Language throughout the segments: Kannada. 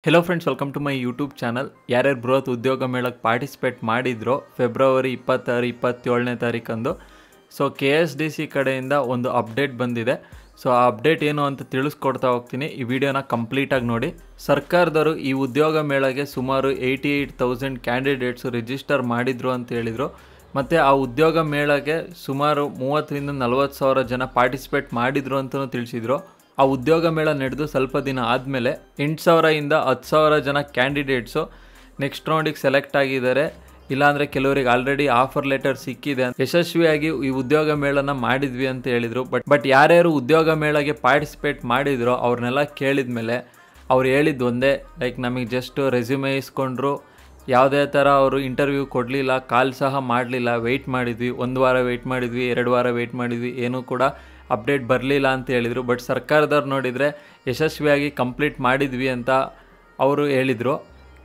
Hello friends, welcome to my YouTube channel. ಯಾರ್ಯಾರು ಬೃಹತ್ ಉದ್ಯೋಗ ಮೇಳಕ್ಕೆ ಪಾರ್ಟಿಸಿಪೇಟ್ ಮಾಡಿದ್ರೋ ಫೆಬ್ರವರಿ 26-27ನೇ ತಾರೀಕಂದು, ಸೊ KSDC ಕಡೆಯಿಂದ ಒಂದು ಅಪ್ಡೇಟ್ ಬಂದಿದೆ. ಸೊ ಆ ಅಪ್ಡೇಟ್ ಏನು ಅಂತ ತಿಳಿಸ್ಕೊಡ್ತಾ ಹೋಗ್ತೀನಿ. ಈ ವಿಡಿಯೋನ ಕಂಪ್ಲೀಟಾಗಿ ನೋಡಿ. ಸರ್ಕಾರದವರು ಈ ಉದ್ಯೋಗ ಮೇಳಗೆ ಸುಮಾರು 88,000 ಕ್ಯಾಂಡಿಡೇಟ್ಸು ರಿಜಿಸ್ಟರ್ ಮಾಡಿದ್ರು ಅಂತ ಹೇಳಿದರು. ಮತ್ತು ಆ ಉದ್ಯೋಗ ಮೇಳಗೆ ಸುಮಾರು 30,000-40,000 ಜನ ಪಾರ್ಟಿಸಿಪೇಟ್ ಮಾಡಿದ್ರು ಅಂತಲೂ ತಿಳಿಸಿದರು. ಆ ಉದ್ಯೋಗ ಮೇಳ ನಡೆದು ಸ್ವಲ್ಪ ದಿನ ಆದಮೇಲೆ 8,000 10,000 ಜನ ಕ್ಯಾಂಡಿಡೇಟ್ಸು ನೆಕ್ಸ್ಟ್ ರೌಂಡಿಗೆ ಸೆಲೆಕ್ಟ್ ಆಗಿದ್ದಾರೆ. ಇಲ್ಲಾಂದರೆ ಕೆಲವರಿಗೆ ಆಲ್ರೆಡಿ ಆಫರ್ ಲೆಟರ್ ಸಿಕ್ಕಿದೆ. ಯಶಸ್ವಿಯಾಗಿ ಈ ಉದ್ಯೋಗ ಮೇಳನ ಮಾಡಿದ್ವಿ ಅಂತ ಹೇಳಿದರು. ಬಟ್ ಯಾರ್ಯಾರು ಉದ್ಯೋಗ ಮೇಳಗೆ ಪಾರ್ಟಿಸಿಪೇಟ್ ಮಾಡಿದ್ರೋ ಅವ್ರನ್ನೆಲ್ಲ ಕೇಳಿದ ಮೇಲೆ ಅವ್ರು ಹೇಳಿದ್ದು ಒಂದೇ, ಲೈಕ್ ನಮಗೆ ಜಸ್ಟ್ ರೆಸ್ಯೂಮೆ ಇಸ್ಕೊಂಡ್ರು, ಯಾವುದೇ ಥರ ಅವರು ಇಂಟರ್ವ್ಯೂ ಕೊಡಲಿಲ್ಲ, ಕಾಲ್ ಸಹ ಮಾಡಲಿಲ್ಲ. ವೆಯ್ಟ್ ಮಾಡಿದ್ವಿ, 1 ವಾರ ವೆಯ್ಟ್ ಮಾಡಿದ್ವಿ, 2 ವಾರ ವೆಯ್ಟ್ ಮಾಡಿದ್ವಿ, ಏನೂ ಕೂಡ ಅಪ್ಡೇಟ್ ಬರಲಿಲ್ಲ ಅಂತ ಹೇಳಿದರು. ಬಟ್ ಸರ್ಕಾರದವ್ರು ನೋಡಿದರೆ ಯಶಸ್ವಿಯಾಗಿ ಕಂಪ್ಲೀಟ್ ಮಾಡಿದ್ವಿ ಅಂತ ಅವರು ಹೇಳಿದರು.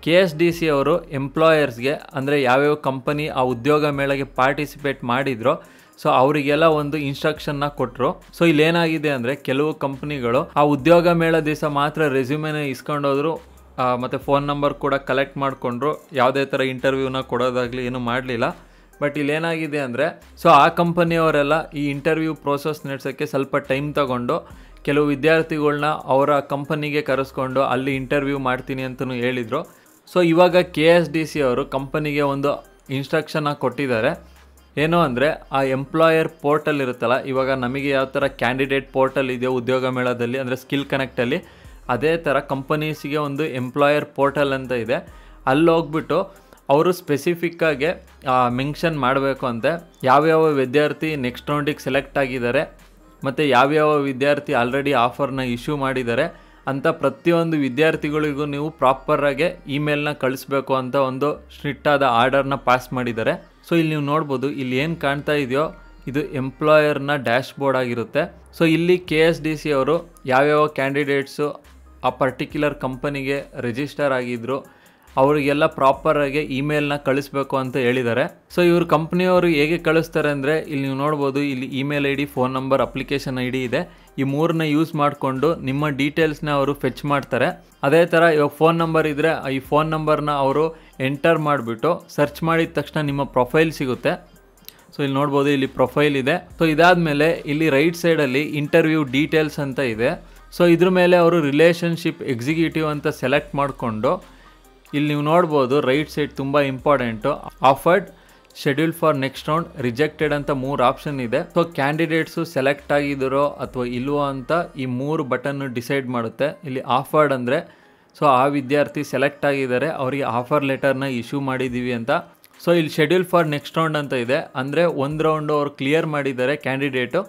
KSDC ಅವರು ಎಂಪ್ಲಾಯರ್ಸ್ಗೆ, ಅಂದರೆ ಯಾವ್ಯಾವ ಕಂಪನಿ ಆ ಉದ್ಯೋಗ ಮೇಳಗೆ ಪಾರ್ಟಿಸಿಪೇಟ್ ಮಾಡಿದ್ರೋ ಸೊ ಅವರಿಗೆಲ್ಲ ಒಂದು ಇನ್ಸ್ಟ್ರಕ್ಷನ್ನ ಕೊಟ್ಟರು. ಸೊ ಇಲ್ಲೇನಾಗಿದೆ ಅಂದರೆ, ಕೆಲವು ಕಂಪ್ನಿಗಳು ಆ ಉದ್ಯೋಗ ಮೇಳ ದಿವಸ ಮಾತ್ರ ರೆಸ್ಯೂಮೆನ ಇಸ್ಕೊಂಡೋದ್ರು ಮತ್ತು ಫೋನ್ ನಂಬರ್ ಕೂಡ ಕಲೆಕ್ಟ್ ಮಾಡಿಕೊಂಡ್ರು. ಯಾವುದೇ ಥರ ಇಂಟರ್ವ್ಯೂನ ಕೊಡೋದಾಗಲಿ ಏನೂ ಮಾಡಲಿಲ್ಲ. ಬಟ್ ಇಲ್ಲೇನಾಗಿದೆ ಅಂದರೆ, ಸೊ ಆ ಕಂಪನಿಯವರೆಲ್ಲ ಈ ಇಂಟರ್ವ್ಯೂ ಪ್ರೋಸೆಸ್ ನಡೆಸೋಕ್ಕೆ ಸ್ವಲ್ಪ ಟೈಮ್ ತಗೊಂಡು ಕೆಲವು ವಿದ್ಯಾರ್ಥಿಗಳನ್ನ ಅವರ ಕಂಪನಿಗೆ ಕರೆಸ್ಕೊಂಡು ಅಲ್ಲಿ ಇಂಟರ್ವ್ಯೂ ಮಾಡ್ತೀನಿ ಅಂತಲೂ ಹೇಳಿದರು. ಸೊ ಇವಾಗ KSDC ಅವರು ಕಂಪನಿಗೆ ಒಂದು ಇನ್ಸ್ಟ್ರಕ್ಷನ್ನ ಕೊಟ್ಟಿದ್ದಾರೆ. ಏನು ಅಂದರೆ, ಆ ಎಂಪ್ಲಾಯರ್ ಪೋರ್ಟಲ್ ಇರುತ್ತಲ್ಲ, ಇವಾಗ ನಮಗೆ ಯಾವ ಥರ ಕ್ಯಾಂಡಿಡೇಟ್ ಪೋರ್ಟಲ್ ಇದೆಯೋ ಉದ್ಯೋಗ ಮೇಳದಲ್ಲಿ, ಅಂದರೆ ಸ್ಕಿಲ್ ಕನೆಕ್ಟಲ್ಲಿ, ಅದೇ ಥರ ಕಂಪನೀಸಿಗೆ ಒಂದು ಎಂಪ್ಲಾಯರ್ ಪೋರ್ಟಲ್ ಅಂತ ಇದೆ. ಅಲ್ಲಿ ಹೋಗ್ಬಿಟ್ಟು ಅವರು ಸ್ಪೆಸಿಫಿಕ್ಕಾಗಿ ಮೆನ್ಷನ್ ಮಾಡಬೇಕು ಅಂತೆ ಯಾವ್ಯಾವ ವಿದ್ಯಾರ್ಥಿ ನೆಕ್ಸ್ಟ್ ರೌಂಡಿಗೆ ಸೆಲೆಕ್ಟ್ ಆಗಿದ್ದಾರೆ ಮತ್ತು ಯಾವ್ಯಾವ ವಿದ್ಯಾರ್ಥಿ ಆಲ್ರೆಡಿ ಆಫರ್ನ ಇಶ್ಯೂ ಮಾಡಿದ್ದಾರೆ ಅಂತ ಪ್ರತಿಯೊಂದು ವಿದ್ಯಾರ್ಥಿಗಳಿಗೂ ನೀವು ಪ್ರಾಪರಾಗಿ ಇಮೇಲ್ನ ಕಳಿಸ್ಬೇಕು ಅಂತ ಒಂದು ಸ್ಟ್ರಿಕ್ಟಾದ ಆರ್ಡರ್ನ ಪಾಸ್ ಮಾಡಿದ್ದಾರೆ. ಸೊ ಇಲ್ಲಿ ನೀವು ನೋಡ್ಬೋದು, ಇಲ್ಲಿ ಏನು ಕಾಣ್ತಾ ಇದೆಯೋ ಇದು ಎಂಪ್ಲಾಯರ್ನ ಡ್ಯಾಶ್ ಬೋರ್ಡ್ ಆಗಿರುತ್ತೆ. ಸೊ ಇಲ್ಲಿ KSDC ಅವರು ಯಾವ್ಯಾವ ಕ್ಯಾಂಡಿಡೇಟ್ಸು ಆ ಪರ್ಟಿಕ್ಯುಲರ್ ಕಂಪನಿಗೆ ರಿಜಿಸ್ಟರ್ ಆಗಿದ್ರು ಅವರಿಗೆಲ್ಲ ಪ್ರಾಪರಾಗಿ ಇಮೇಲ್ನ ಕಳಿಸ್ಬೇಕು ಅಂತ ಹೇಳಿದ್ದಾರೆ. ಸೊ ಇವರು ಕಂಪ್ನಿಯವರು ಹೇಗೆ ಕಳಿಸ್ತಾರೆ ಅಂದರೆ, ಇಲ್ಲಿ ನೀವು ನೋಡ್ಬೋದು, ಇಲ್ಲಿ email ID, phone number, application ID ಇದೆ. ಈ ಮೂರನ್ನ ಯೂಸ್ ಮಾಡಿಕೊಂಡು ನಿಮ್ಮ ಡೀಟೇಲ್ಸ್ನ ಅವರು ಫೆಚ್ ಮಾಡ್ತಾರೆ. ಅದೇ ಥರ ಇವಾಗ ಫೋನ್ ನಂಬರ್ ಇದ್ದರೆ ಈ ಫೋನ್ ನಂಬರ್ನ ಅವರು ಎಂಟರ್ ಮಾಡಿಬಿಟ್ಟು ಸರ್ಚ್ ಮಾಡಿದ ತಕ್ಷಣ ನಿಮ್ಮ ಪ್ರೊಫೈಲ್ ಸಿಗುತ್ತೆ. ಸೊ ಇಲ್ಲಿ ನೋಡ್ಬೋದು, ಇಲ್ಲಿ ಪ್ರೊಫೈಲ್ ಇದೆ. ಸೊ ಇದಾದಮೇಲೆ ಇಲ್ಲಿ ರೈಟ್ ಸೈಡಲ್ಲಿ ಇಂಟರ್ವ್ಯೂ ಡೀಟೇಲ್ಸ್ ಅಂತ ಇದೆ. ಸೊ ಇದ್ರ ಮೇಲೆ ಅವರು ರಿಲೇಷನ್ಶಿಪ್ ಎಕ್ಸಿಕ್ಯೂಟಿವ್ ಅಂತ ಸೆಲೆಕ್ಟ್ ಮಾಡಿಕೊಂಡು ಇಲ್ಲಿ ನೀವು ನೋಡ್ಬೋದು ರೈಟ್ ಸೈಡ್ ತುಂಬ important, offered, schedule for next round, rejected ಅಂತ 3 ಆಪ್ಷನ್ ಇದೆ. ಸೊ ಕ್ಯಾಂಡಿಡೇಟ್ಸು ಸೆಲೆಕ್ಟ್ ಆಗಿದ್ದರೋ ಅಥವಾ ಇಲ್ವೋ ಅಂತ ಈ 3 ಬಟನ್ನು ಡಿಸೈಡ್ ಮಾಡುತ್ತೆ. ಇಲ್ಲಿ ಆಫರ್ಡ್ ಅಂದರೆ, ಸೊ ಆ ವಿದ್ಯಾರ್ಥಿ ಸೆಲೆಕ್ಟ್ ಆಗಿದ್ದಾರೆ, ಅವರಿಗೆ ಆಫರ್ ಲೆಟರ್ನ ಇಶ್ಯೂ ಮಾಡಿದ್ದೀವಿ ಅಂತ. ಸೊ ಇಲ್ಲಿ ಶೆಡ್ಯೂಲ್ ಫಾರ್ ನೆಕ್ಸ್ಟ್ ರೌಂಡ್ ಅಂತ ಇದೆ, ಅಂದರೆ 1 ರೌಂಡು ಅವ್ರು ಕ್ಲಿಯರ್ ಮಾಡಿದ್ದಾರೆ ಕ್ಯಾಂಡಿಡೇಟು,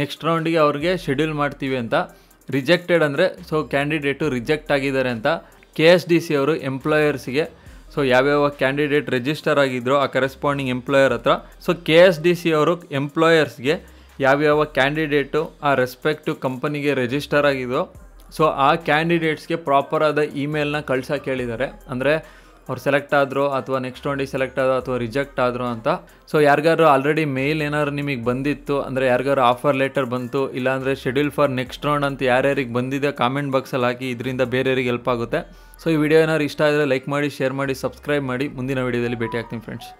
ನೆಕ್ಸ್ಟ್ ರೌಂಡಿಗೆ ಅವ್ರಿಗೆ ಶೆಡ್ಯೂಲ್ ಮಾಡ್ತೀವಿ ಅಂತ. ರಿಜೆಕ್ಟೆಡ್ ಅಂದರೆ, ಸೊ ಕ್ಯಾಂಡಿಡೇಟು ರಿಜೆಕ್ಟ್ ಆಗಿದ್ದಾರೆ ಅಂತ. KSDC ಅವರು ಎಂಪ್ಲಾಯರ್ಸ್ಗೆ, ಸೊ ಯಾವ್ಯಾವ ಕ್ಯಾಂಡಿಡೇಟ್ ರಿಜಿಸ್ಟರ್ ಆಗಿದ್ರೋ ಆ ಕರೆಸ್ಪಾಂಡಿಂಗ್ ಎಂಪ್ಲಾಯರ್ ಹತ್ರ, ಸೊ KSDC ಅವರು ಎಂಪ್ಲಾಯರ್ಸ್ಗೆ ಯಾವ್ಯಾವ ಕ್ಯಾಂಡಿಡೇಟು ಆ ರೆಸ್ಪೆಕ್ಟಿವ್ ಕಂಪನಿಗೆ ರಿಜಿಸ್ಟರ್ ಆಗಿದೋ ಸೊ ಆ ಕ್ಯಾಂಡಿಡೇಟ್ಸ್ಗೆ ಪ್ರಾಪರಾದ ಇಮೇಲ್ನ ಕಳ್ಸೋಕೆ ಹೇಳಿದ್ದಾರೆ. ಅಂದರೆ ಅವ್ರು ಸೆಲೆಕ್ಟ್ ಆದರೂ ಅಥವಾ ನೆಕ್ಸ್ಟ್ ರೌಂಡಿಗೆ ಸೆಲೆಕ್ಟ್ ಆದರೂ ಅಥವಾ ರಿಜೆಕ್ಟ್ ಆದರೂ ಅಂತ. ಸೊ ಯಾರಿಗಾರು ಆಲ್ರೆಡಿ ಮೇಲ್ ಏನಾದ್ರು ನಿಮಗೆ ಬಂದಿತ್ತು ಅಂದರೆ, ಯಾರಿಗಾರು ಆಫರ್ ಲೆಟರ್ ಬಂತು, ಇಲ್ಲಾಂದರೆ ಶೆಡ್ಯೂಲ್ ಫಾರ್ ನೆಕ್ಸ್ಟ್ ರೌಂಡ್ ಅಂತ ಯಾರ್ಯಾರಿಗೆ ಬಂದಿದೆ ಕಾಮೆಂಟ್ ಬಾಕ್ಸಲ್ಲಿ ಹಾಕಿ, ಇದರಿಂದ ಬೇರೆಯವ್ರಿಗೆ ಹೆಲ್ಪ್ ಆಗುತ್ತೆ. ಸೊ ಈ ವಿಡಿಯೋ ಏನಾದ್ರು ಇಷ್ಟ ಆದರೆ ಲೈಕ್ ಮಾಡಿ, ಶೇರ್ ಮಾಡಿ, ಸಬ್ಸ್ಕ್ರೈಬ್ ಮಾಡಿ. ಮುಂದಿನ ವಿಡಿಯೋದಲ್ಲಿ ಭೇಟಿ ಆಗ್ತೀನಿ ಫ್ರೆಂಡ್ಸ್.